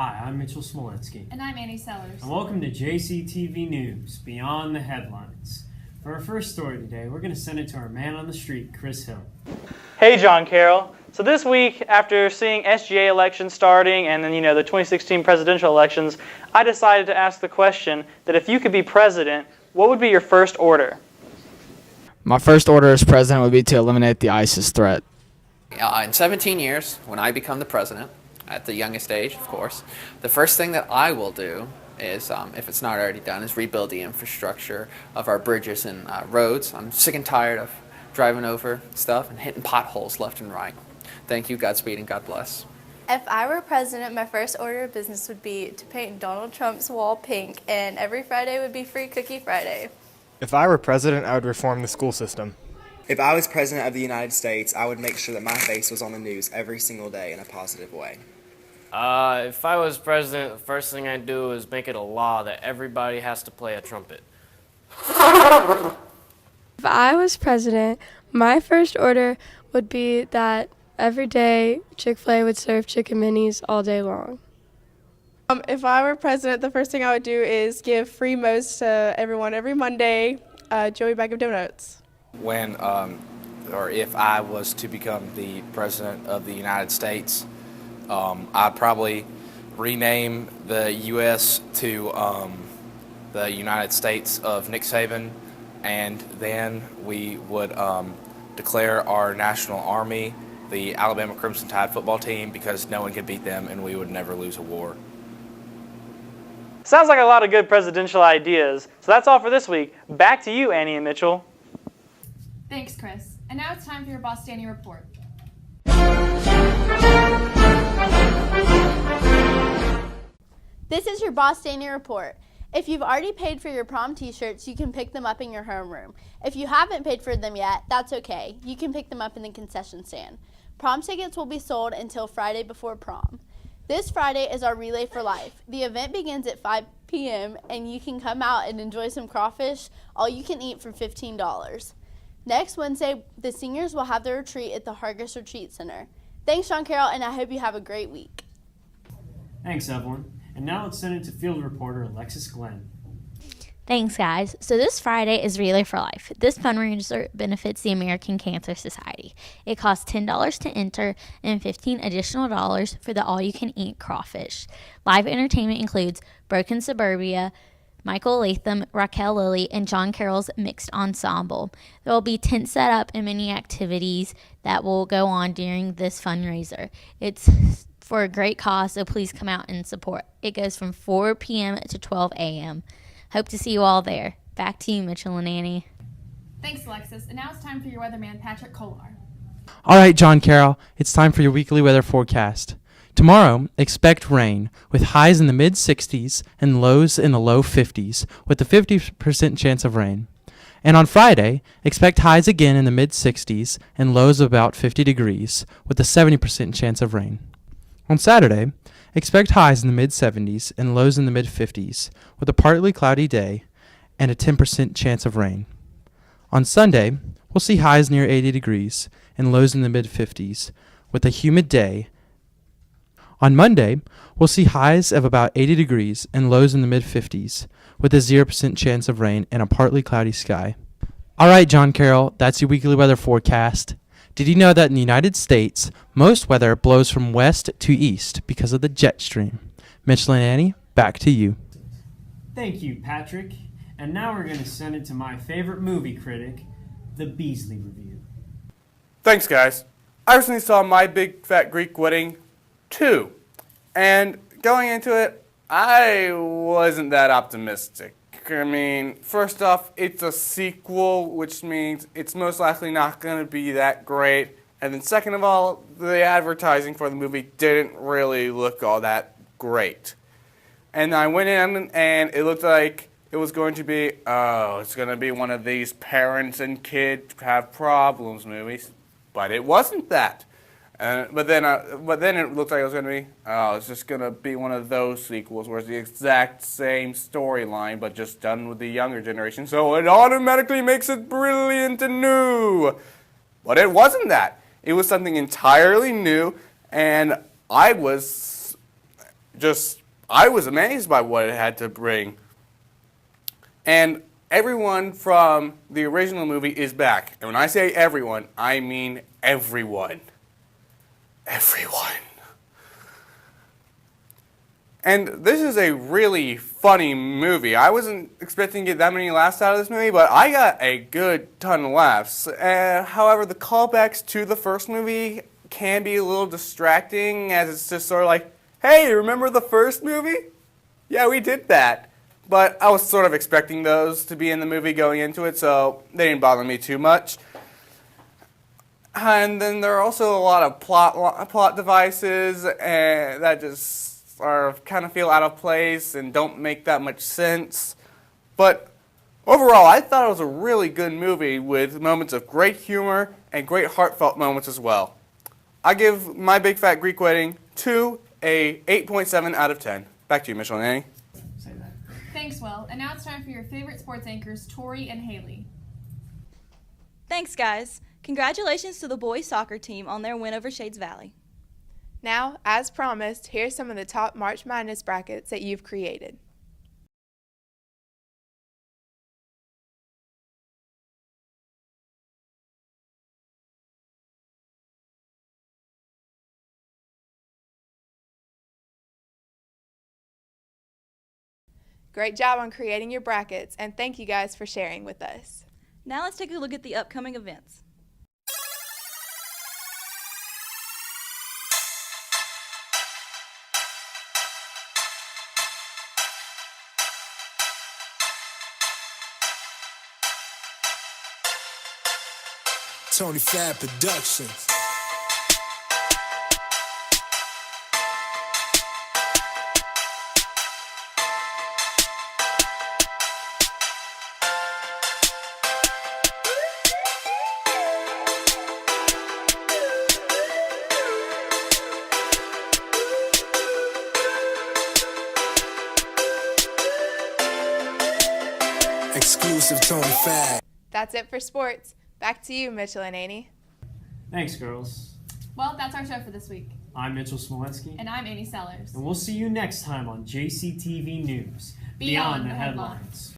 Hi, I'm Mitchell Smoletsky. And I'm Annie Sellers. And welcome to JCTV News, Beyond the Headlines. For our first story today, we're going to send it to our man on the street, Chris Hill. Hey, John Carroll. So this week, after seeing SGA elections starting and then, the 2016 presidential elections, I decided to ask the question that if you could be president, what would be your first order? My first order as president would be to eliminate the ISIS threat. In 17 years, when I become the president, at the youngest age, of course, the first thing that I will do is, if it's not already done, is rebuild the infrastructure of our bridges and roads. I'm sick and tired of driving over stuff and hitting potholes left and right. Thank you, Godspeed, and God bless. If I were president, my first order of business would be to paint Donald Trump's wall pink, and every Friday would be Free Cookie Friday. If I were president, I would reform the school system. If I was president of the United States, I would make sure that my face was on the news every single day in a positive way. If I was president, the first thing I'd do is make it a law that everybody has to play a trumpet. If I was president, my first order would be that every day Chick-fil-A would serve chicken minis all day long. If I were president, the first thing I would do is give free mows to everyone every Monday, Joey bag of donuts. If I was to become the president of the United States, I'd probably rename the U.S. to the United States of Nixhaven, and then we would declare our national army the Alabama Crimson Tide football team, because no one could beat them and we would never lose a war. Sounds like a lot of good presidential ideas. So that's all for this week. Back to you, Annie and Mitchell. Thanks, Chris. And now it's time for your Boss Danny report. This is your Boss Danny report. If you've already paid for your prom t-shirts, you can pick them up in your homeroom. If you haven't paid for them yet, that's okay. You can pick them up in the concession stand. Prom tickets will be sold until Friday before prom. This Friday is our Relay for Life. The event begins at 5 p.m. and you can come out and enjoy some crawfish, all you can eat for $15. Next Wednesday, the seniors will have their retreat at the Hargis Retreat Center. Thanks, John Carroll, and I hope you have a great week. Thanks, Evelyn. And now let's send it to field reporter Alexis Glenn. Thanks, guys. So this Friday is Relay for Life. This fundraiser benefits the American Cancer Society. It costs $10 to enter and $15 additional for the all-you-can-eat crawfish. Live entertainment includes Broken Suburbia, Michael Latham, Raquel Lilly, and John Carroll's mixed ensemble. There will be tents set up and many activities that will go on during this fundraiser. It's for a great cause, so please come out and support. It goes from 4 p.m. to 12 a.m. Hope to see you all there. Back to you, Mitchell and Annie. Thanks, Alexis. And now it's time for your weatherman, Patrick Kolar. All right, John Carroll, it's time for your weekly weather forecast. Tomorrow, expect rain, with highs in the mid-60s and lows in the low 50s, with a 50% chance of rain. And on Friday, expect highs again in the mid-60s and lows of about 50 degrees, with a 70% chance of rain. On Saturday, expect highs in the mid-70s and lows in the mid-50s, with a partly cloudy day and a 10% chance of rain. On Sunday, we'll see highs near 80 degrees and lows in the mid-50s, with a humid day. On Monday, we'll see highs of about 80 degrees and lows in the mid-50s, with a 0% chance of rain and a partly cloudy sky. All right, John Carroll, that's your weekly weather forecast. Did you know that in the United States, most weather blows from west to east because of the jet stream? Mitchell and Annie, back to you. Thank you, Patrick. And now we're going to send it to my favorite movie critic, the Beasley Review. Thanks, guys. I recently saw My Big Fat Greek Wedding 2, and going into it, I wasn't that optimistic. I mean, first off, it's a sequel, which means it's most likely not going to be that great. And then second of all, the advertising for the movie didn't really look all that great. And I went in and it looked like it was going to be, it's going to be one of these parents and kids have problems movies. But it wasn't that. But then it looked like it was going to be, it's just going to be one of those sequels where it's the exact same storyline, but just done with the younger generation, so it automatically makes it brilliant and new. But it wasn't that. It was something entirely new, and I was I was amazed by what it had to bring. And everyone from the original movie is back. And when I say everyone, I mean everyone. Everyone. And this is a really funny movie. I wasn't expecting to get that many laughs out of this movie, but I got a good ton of laughs. However, the callbacks to the first movie can be a little distracting, as it's just sort of like, hey, remember the first movie? Yeah, we did that. But I was sort of expecting those to be in the movie going into it, so they didn't bother me too much. And then there are also a lot of plot devices that just kind of feel out of place and don't make that much sense. But overall, I thought it was a really good movie with moments of great humor and great heartfelt moments as well. I give My Big Fat Greek Wedding a 8.7 out of 10. Back to you, Mitchell and Annie. Thanks, Will. And now it's time for your favorite sports anchors, Tori and Haley. Thanks, guys. Congratulations to the boys soccer team on their win over Shades Valley. Now, as promised, here's some of the top March Madness brackets that you've created. Great job on creating your brackets, and thank you guys for sharing with us. Now let's take a look at the upcoming events. Tony Fab Productions. Exclusive Tony Fab. That's it for sports. Back to you, Mitchell and Annie. Thanks, girls. Well, that's our show for this week. I'm Mitchell Smolensky. And I'm Annie Sellers. And we'll see you next time on JCTV News, Beyond the Headlines.